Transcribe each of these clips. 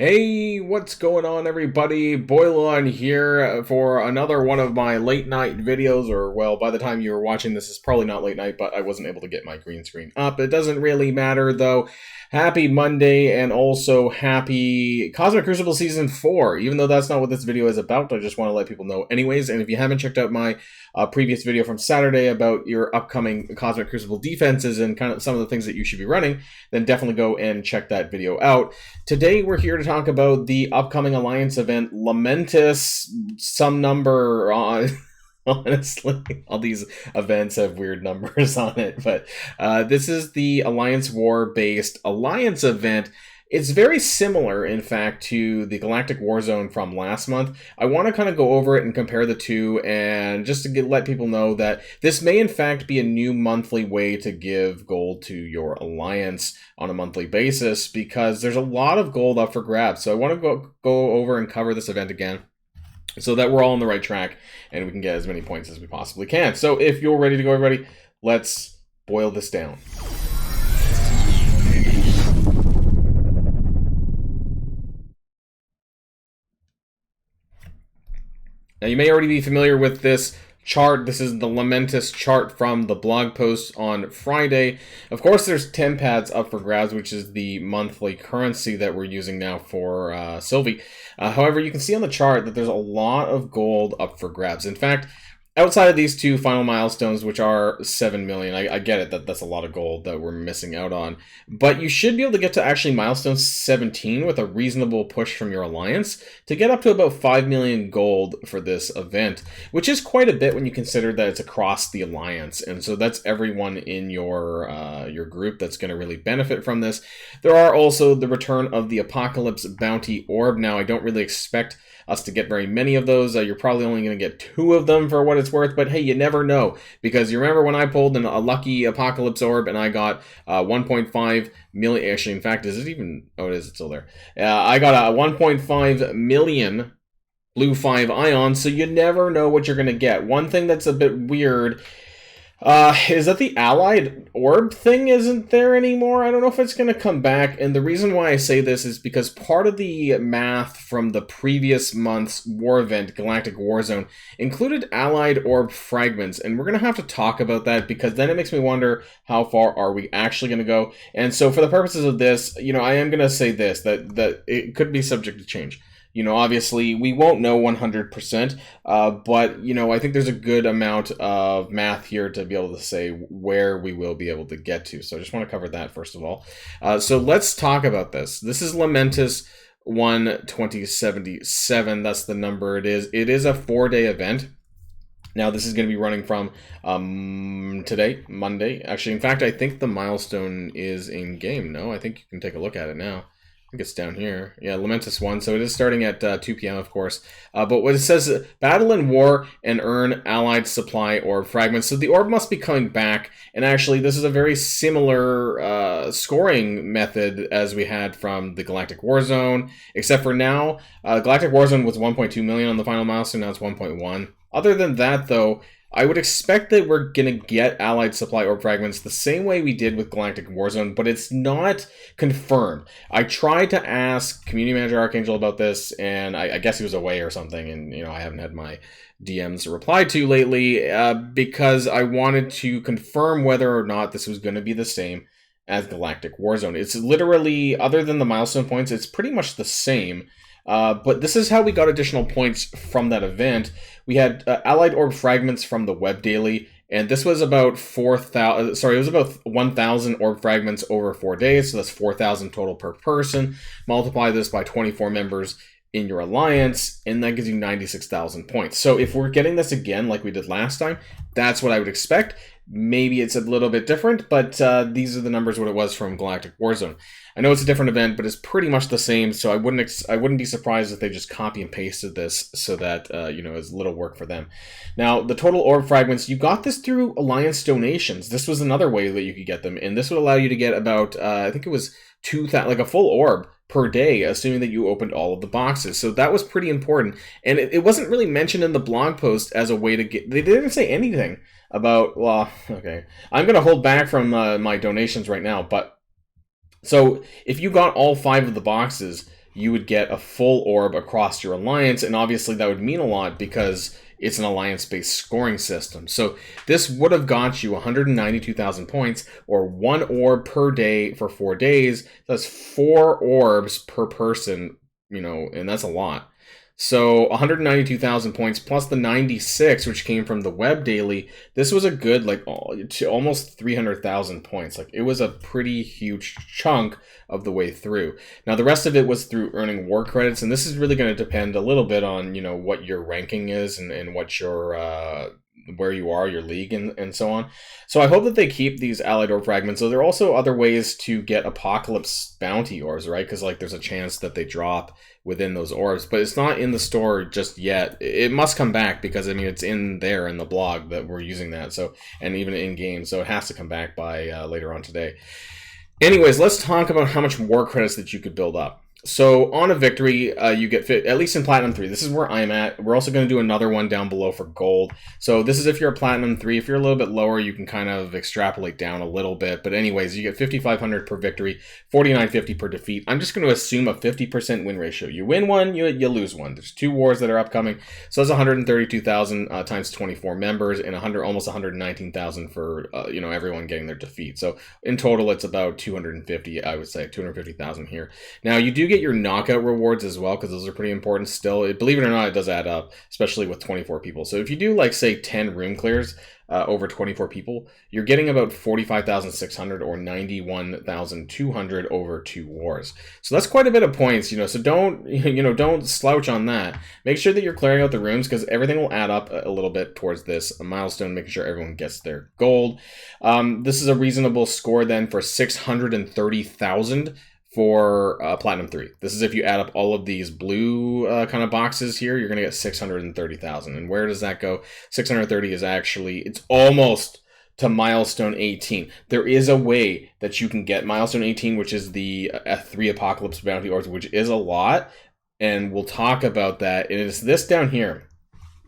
Hey, what's going on, everybody? Boilon here for another one of my late night videos, or well, by the time you're watching this, it's probably not late night, but I wasn't able to get my green screen up. It doesn't really matter, though. Happy Monday, and also happy Cosmic Crucible Season 4, even though that's not what this video is about. I just want to let people know anyways, and if you haven't checked out my previous video from Saturday about your upcoming Cosmic Crucible defenses and kind of some of the things that you should be running, then definitely go and check that video out. Today, we're here to talk about the upcoming Alliance event, Lamentis, some number on... Honestly, all these events have weird numbers on it, but this is the Alliance War-based Alliance event. It's very similar, in fact, to the Galactic Warzone from last month. I want to kind of go over it and compare the two, and just to let people know that this may, in fact, be a new monthly way to give gold to your Alliance on a monthly basis, because there's a lot of gold up for grabs. So I want to go over and cover this event again, so that we're all on the right track and we can get as many points as we possibly can. So if you're ready to go, everybody, let's boil this down. Now, you may already be familiar with this chart. This is the Lamentis chart from the blog post on Friday. Of course, there's 10 pads up for grabs, which is the monthly currency that we're using now for Sylvie. However, you can see on the chart that there's a lot of gold up for grabs. In fact, outside of these two final milestones, which are 7 million, I get it, that's a lot of gold that we're missing out on. But you should be able to get to actually milestone 17 with a reasonable push from your Alliance to get up to about 5 million gold for this event, which is quite a bit when you consider that it's across the Alliance. And so that's everyone in your group that's going to really benefit from this. There are also the return of the Apocalypse Bounty Orb. Now, I don't really expect us to get very many of those. You're probably only going to get 2 of them for what it's worth, but hey, you never know, because you remember when I pulled a lucky Apocalypse Orb and I got 1.5 million, actually, in fact, is it even, oh, it is, it's still there. I got a 1.5 million blue 5 ions, so you never know what you're going to get. One thing that's a bit weird is that the allied orb thing isn't there anymore. I don't know if it's going to come back, and the reason why I say this is because part of the math from the previous month's war event, Galactic Warzone, included allied orb fragments, and we're going to have to talk about that, because then it makes me wonder, how far are we actually going to go? And so for the purposes of this, you know, I am going to say this, that it could be subject to change. You know, obviously, we won't know 100%, but, you know, I think there's a good amount of math here to be able to say where we will be able to get to. So I just want to cover that, first of all. So let's talk about this. This is Lamentis 1/2077. That's the number it is. It is a 4-day event. Now, this is going to be running from today, Monday. Actually, in fact, I think the milestone is in-game. No, I think you can take a look at it now. I think it's down here. Yeah, Lamentis 1. So it is starting at 2 p.m., of course. But what it says, battle in war and earn allied supply orb fragments. So the orb must be coming back. And actually, this is a very similar scoring method as we had from the Galactic Warzone. Except for now, Galactic Warzone was 1.2 million on the final milestone. Now it's 1.1. Other than that, though, I would expect that we're going to get allied supply orb fragments the same way we did with Galactic Warzone, but it's not confirmed. I tried to ask Community Manager Archangel about this, and I guess he was away or something, and, you know, I haven't had my DMs replied to lately, because I wanted to confirm whether or not this was going to be the same as Galactic Warzone. It's literally, other than the milestone points, it's pretty much the same. But this is how we got additional points from that event. We had allied orb fragments from the web daily, and this was about 4,000. Sorry, it was about 1,000 orb fragments over 4 days. So that's 4,000 total per person. Multiply this by 24 members in your alliance, and that gives you 96,000 points. So if we're getting this again like we did last time, that's what I would expect. Maybe it's a little bit different, but these are the numbers what it was from Galactic Warzone. I know it's a different event, but it's pretty much the same, so I wouldn't be surprised if they just copy and pasted this so that, you know, it's little work for them. Now, the total orb fragments, you got this through Alliance donations. This was another way that you could get them, and this would allow you to get about, I think it was 2,000, like a full orb per day, assuming that you opened all of the boxes. So that was pretty important, and it wasn't really mentioned in the blog post as a way to get, they didn't say anything about, well, okay, I'm going to hold back from my donations right now, but so if you got all 5 of the boxes, you would get a full orb across your alliance, and obviously that would mean a lot because it's an alliance-based scoring system. So this would have got you 192,000 points, or 1 orb per day for 4 days. That's 4 orbs per person, you know, and that's a lot. So 192,000 points plus the 96, which came from the web daily. This was a good, like, almost 300,000 points. Like, it was a pretty huge chunk of the way through. Now, the rest of it was through earning war credits, and this is really going to depend a little bit on, you know, what your ranking is and what your where you are, your league, and so on. So I hope that they keep these allied orb fragments. So there are also other ways to get apocalypse bounty orbs, right? Because, like, there's a chance that they drop within those orbs, but it's not in the store just yet. It must come back because, I mean, it's in there in the blog that we're using that. So, and even in game, so it has to come back by later on today. Anyways, let's talk about how much war credits that you could build up. So on a victory, you get at least in Platinum 3. This is where I'm at. We're also going to do another one down below for Gold. So this is if you're a Platinum 3. If you're a little bit lower, you can kind of extrapolate down a little bit. But anyways, you get 5,500 per victory, 4,950 per defeat. I'm just going to assume a 50% win ratio. You win one, you lose one. There's 2 wars that are upcoming. So that's 132,000 times 24 members, and almost 119,000 for you know, everyone getting their defeat. So in total, it's about 250. I would say 250,000 here. Now you do get your knockout rewards as well, because those are pretty important still. Believe it or not, it does add up, especially with 24 people. So if you do, like, say 10 room clears over 24 people, you're getting about 45,600 or 91,200 over 2 wars. So that's quite a bit of points, you know. So don't slouch on that. Make sure that you're clearing out the rooms, because everything will add up a little bit towards this milestone, making sure everyone gets their gold. This is a reasonable score then for 630,000 for Platinum 3. This is if you add up all of these blue kind of boxes here, you're going to get 630,000. And where does that go? 630 is actually, it's almost to Milestone 18. There is a way that you can get Milestone 18, which is the F3 Apocalypse Bounty Orbs, which is a lot. And we'll talk about that. And it's this down here.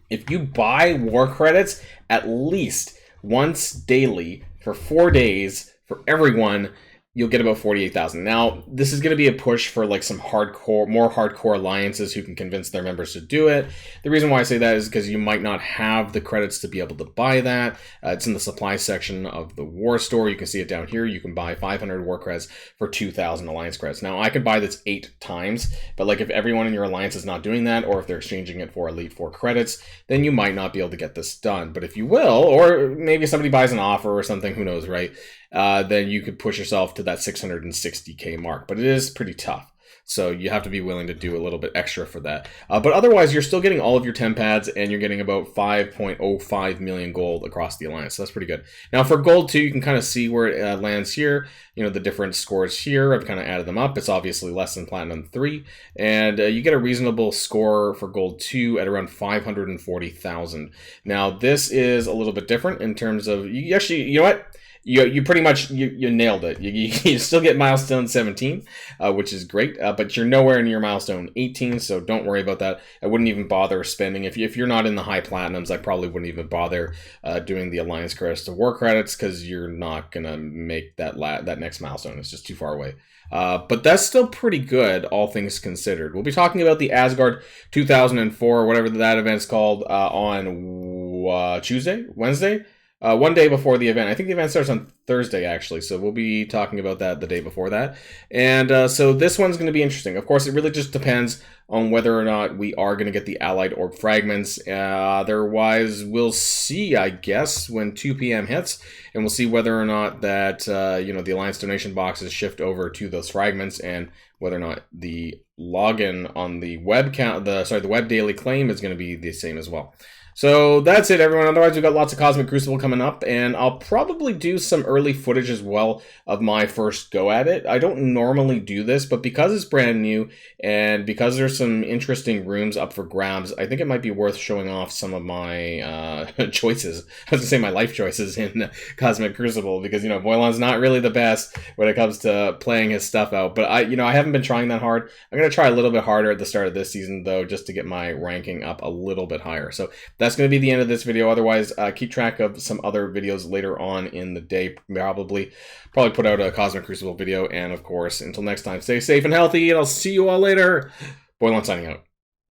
If you buy war credits at least once daily for 4 days for everyone, you'll get about 48,000. Now, this is going to be a push for, like, some more hardcore alliances who can convince their members to do it. The reason why I say that is because you might not have the credits to be able to buy that. It's in the supply section of the war store. You can see it down here. You can buy 500 war credits for 2,000 alliance credits. Now, I could buy this 8 times, but, like, if everyone in your alliance is not doing that, or if they're exchanging it for Elite 4 credits, then you might not be able to get this done. But if you will, or maybe somebody buys an offer or something, who knows, right? Then you could push yourself to that 660k mark. But it is pretty tough. So you have to be willing to do a little bit extra for that. But otherwise, you're still getting all of your 10 pads, and you're getting about 5.05 million gold across the alliance. So that's pretty good. Now for gold 2, you can kind of see where it lands here. You know, the different scores here, I've kind of added them up. It's obviously less than Platinum 3. And you get a reasonable score for gold 2 at around 540,000. Now this is a little bit different in terms of, you actually, you know what? You pretty much, you nailed it. You still get milestone 17, which is great, but you're nowhere near milestone 18, so don't worry about that. I wouldn't even bother spending. If you're not in the high platinums, I probably wouldn't even bother doing the alliance credits to war credits, because you're not going to make that next milestone. It's just too far away. But that's still pretty good, all things considered. We'll be talking about the Asgard 2004, whatever that event's called, on Wednesday? One day before the event. I think the event starts on Thursday, actually, so we'll be talking about that the day before that. And so this one's going to be interesting. Of course, it really just depends on whether or not we are going to get the Allied Orb fragments. Otherwise, we'll see, I guess, when 2 p.m. hits, and we'll see whether or not that you know, the Alliance donation boxes shift over to those fragments, and whether or not the login on the web the web daily claim is going to be the same as well. So that's it, everyone. Otherwise, we've got lots of Cosmic Crucible coming up, and I'll probably do some early footage as well of my first go at it. I don't normally do this, but because it's brand new, and because there's some interesting rooms up for grabs, I think it might be worth showing off some of my choices. I was going to say my life choices in Cosmic Crucible, because, you know, Boilon's not really the best when it comes to playing his stuff out. But I haven't been trying that hard. I'm going to try a little bit harder at the start of this season, though, just to get my ranking up a little bit higher. So that's going to be the end of this video. Otherwise, keep track of some other videos later on in the day. Probably put out a Cosmic Crucible video. And of course, until next time, stay safe and healthy, and I'll see you all later. Boilon signing out.